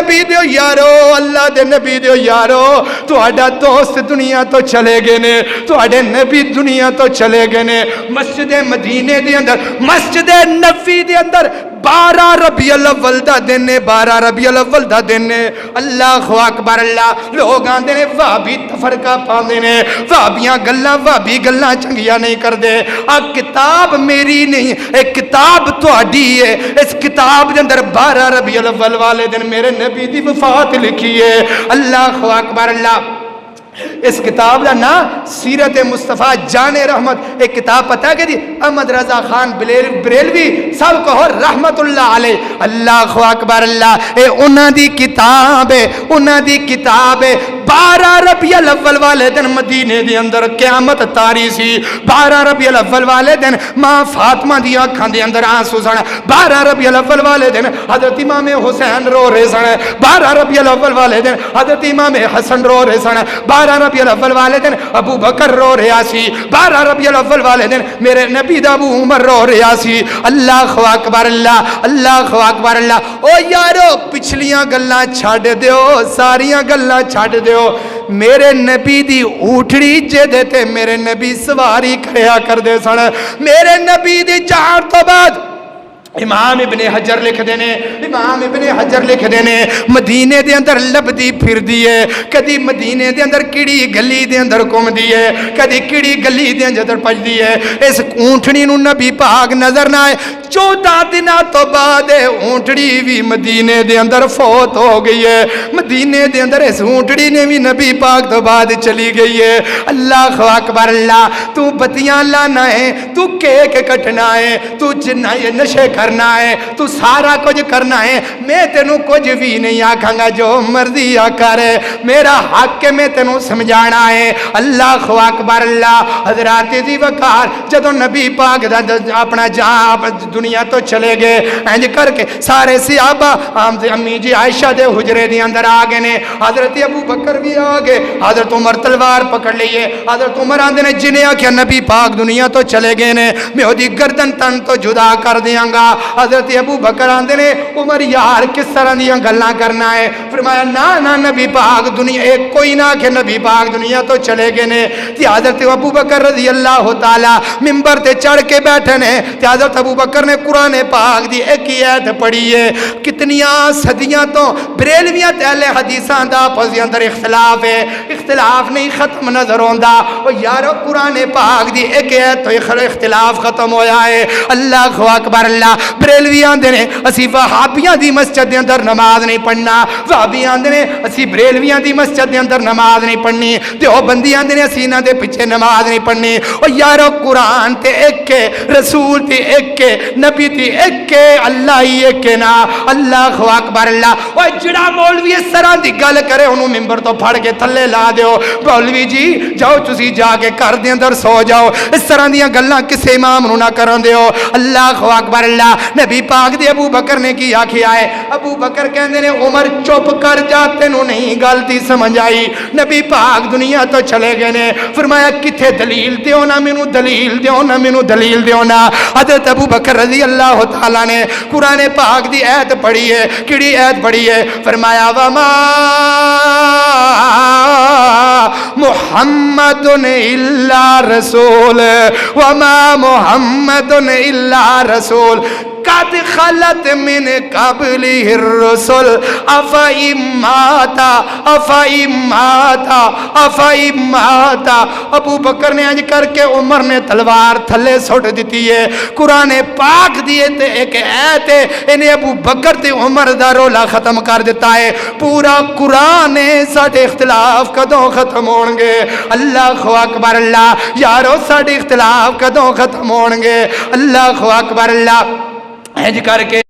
نبی دیو یارو اللہ دے نبی دیو یارو تہاڈا دوست دنیا تو چلے گئے نے تہاڈے نبی دنیا تو چلے گئے نے مسجد مدینے دے اندر مسجد نبوی دے اندر 12 ربیع الاول دا دن نے 12 ربیع الاول دا دن نے اللہ اکبر اللہ لوگ آندے نے وہابی تفرقہ پاندے نے وہابیاں گلاں وہابی گلاں چنگیاں نہیں کردے آ کتاب میری نہیں اے کتاب تہاڈی ہے اس کتاب دے اندر 12 ربیع الاول والے دن میرے نبی دی وفات لکھی ہے اللہ اکبر اللہ اس کتاب کا نام سیرت مصطفیٰ جان رحمت ایک کتاب پتہ ہے کہ جی احمد رضا خان بریلوی سب کہو رحمت اللہ علیہ اللہ اکبر اللہ اے انہاں دی کتاب ہے انہاں دی کتاب ہے 12 ربیع الاول والے دن مدینے دے اندر قیامت تاری سی 12 ربیع الاول والے دن ماں فاطمہ دی اکھاں دے اندر آنسو سن 12 ربیع الاول والے دن حضرت امام حسین رو رہے سن 12 ربیع الاول والے دن حضرت امام حسن رو رہے سن 12 ربیع الاول والے دن ابو بکر رو رہا سی 12 ربیع الاول والے دن میرے نبی دا ابو عمر رو رہا سی اللہ اکبر اللہ اکبر اللہ او یارو پچھلیاں گلاں چھڈ دیو ساریاں گلاں چھڈ دیو میرے نبی دی اوٹھڑی جے تے میرے نبی سواری کریا کردے سن میرے نبی دی جان تو بعد امام ابن حجر لکھ دینے امام ابن حجر لکھ دینے مدینے دے اندر لبدی پھر دیئے کدی مدینے دے اندر کیڑی گلی دے اندر کم دیئے کدی کیڑی گلی دے اندر پج دیئے اس اونٹنی نو نبی پاک نظر نہ آئے 14 دنہ تو بعد اونٹڑی بھی مدینے دے اندر فوت ہو گئی ہے مدینے دے اندر اس اونٹڑی نے بھی نبی پاک تو بعد چلی گئی ہے اللہ اکبر اللہ تو بتیاں لانا ہے تو کیک کٹنا ہے تو نشے کرنا ہے تو سارا کچھ کرنا ہے میں تینوں کچھ بھی نہیں آکھاں گا جو مرضی آکر ہے میرا حق کے میں تینوں سمجھانا ہے اللہ اکبر اللہ حضرات دی وقار جدو نبی پاک اپنا جہاں دنیا تو چلے گئے انج کر کے سارے صحابہ امی جی عائشہ دے حجرے دی اندر آگے نے حضرت ابو بکر بھی آگے حضرت عمر تلوار پکڑ لیے حضرت عمر آندے نے جنہیں آکھیا نبی پاک دنیا تو چلے گئے نے میں ہو دی گردن تن تو جدا کر دیاں گا حضرت ابو بکر آندے نے عمر یار کس طرح دیاں گلاں کرنا ہے فرمایا نا نبی پاک دنیا ایک کوئی نہ کہ نبی پاک دنیا تو چلے گئے نے تی حضرت ابو بکر رضی اللہ تعالی منبر تے چڑھ کے بیٹھے نے تی حضرت ابو بکر نے قرآن پاک دی ایک ہی آیت پڑھی ہے کتنیاں صدیاں تو بریلویاں تے اہل حدیثاں دا آپس اندر اختلاف ہے اختلاف نہیں ختم نظر ہوندا او یارو قرآن پاک دی ایک آیت تو اختلاف ختم ہویا ہے اللہ اکبر اللہ بریلوی آندے نے اسی وہابیاں دی مسجد دے اندر نماز نہیں پڑھنا وہابی آندے نے اسی بریلویاں دی مسجد دے اندر نماز نہیں پڑھنی تے او بندی آندے نے اسی انہاں دے پیچھے نماز نہیں پڑھنی او یارو قرآن تے ایک کے رسول تے ایک کے نبی تی ایک کے اللہ ہی ایک کے نا اللہ اکبر اللہ اوہ جڑا مولوی اس طرح دی گل کرے انہوں ممبر تو پھڑ کے تھلے لا دیو مولوی جی جاؤ تسی جا کے کر دے اندر سو جاؤ اس طرح دیاں گلاں کسے امام نو نہ کرن دیو اللہ اکبر اللہ نبی پاک دے ابو بکر نے کی آکھیا ہے ابو بکر کہندے نے عمر چپ کر جا تینوں نہیں غلطی سمجھ آئی نبی پاک دنیا تو چلے گئے نے فرمایا کتھے دلیل دیو نا مینوں دلیل دیو نا مینوں دلیل دیو نا حضرت ابو بکر رضی اللہ تعالیٰ نے قرآن پاک دی آیت پڑھی ہے کیڑی آیت پڑھی ہے فرمایا وما محمد الا رسول وما محمد الا رسول قد خلت من قبله الرسل افائماتا ابو بکر نے انج کر کے عمر نے تلوار تھلے سٹ دیتی ہے قرآن پاک دیے تے ایک ایت ہے انہیں ابو بکر تے عمر دا رولا ختم کر دیتا ہے پورا قرآن ساڑھے اختلاف کدوں ختم ہونگے اللہ اکبر اللہ یارو ساڑھے اختلاف کدوں ختم ہونگے اللہ اکبر اللہ ہج کر کے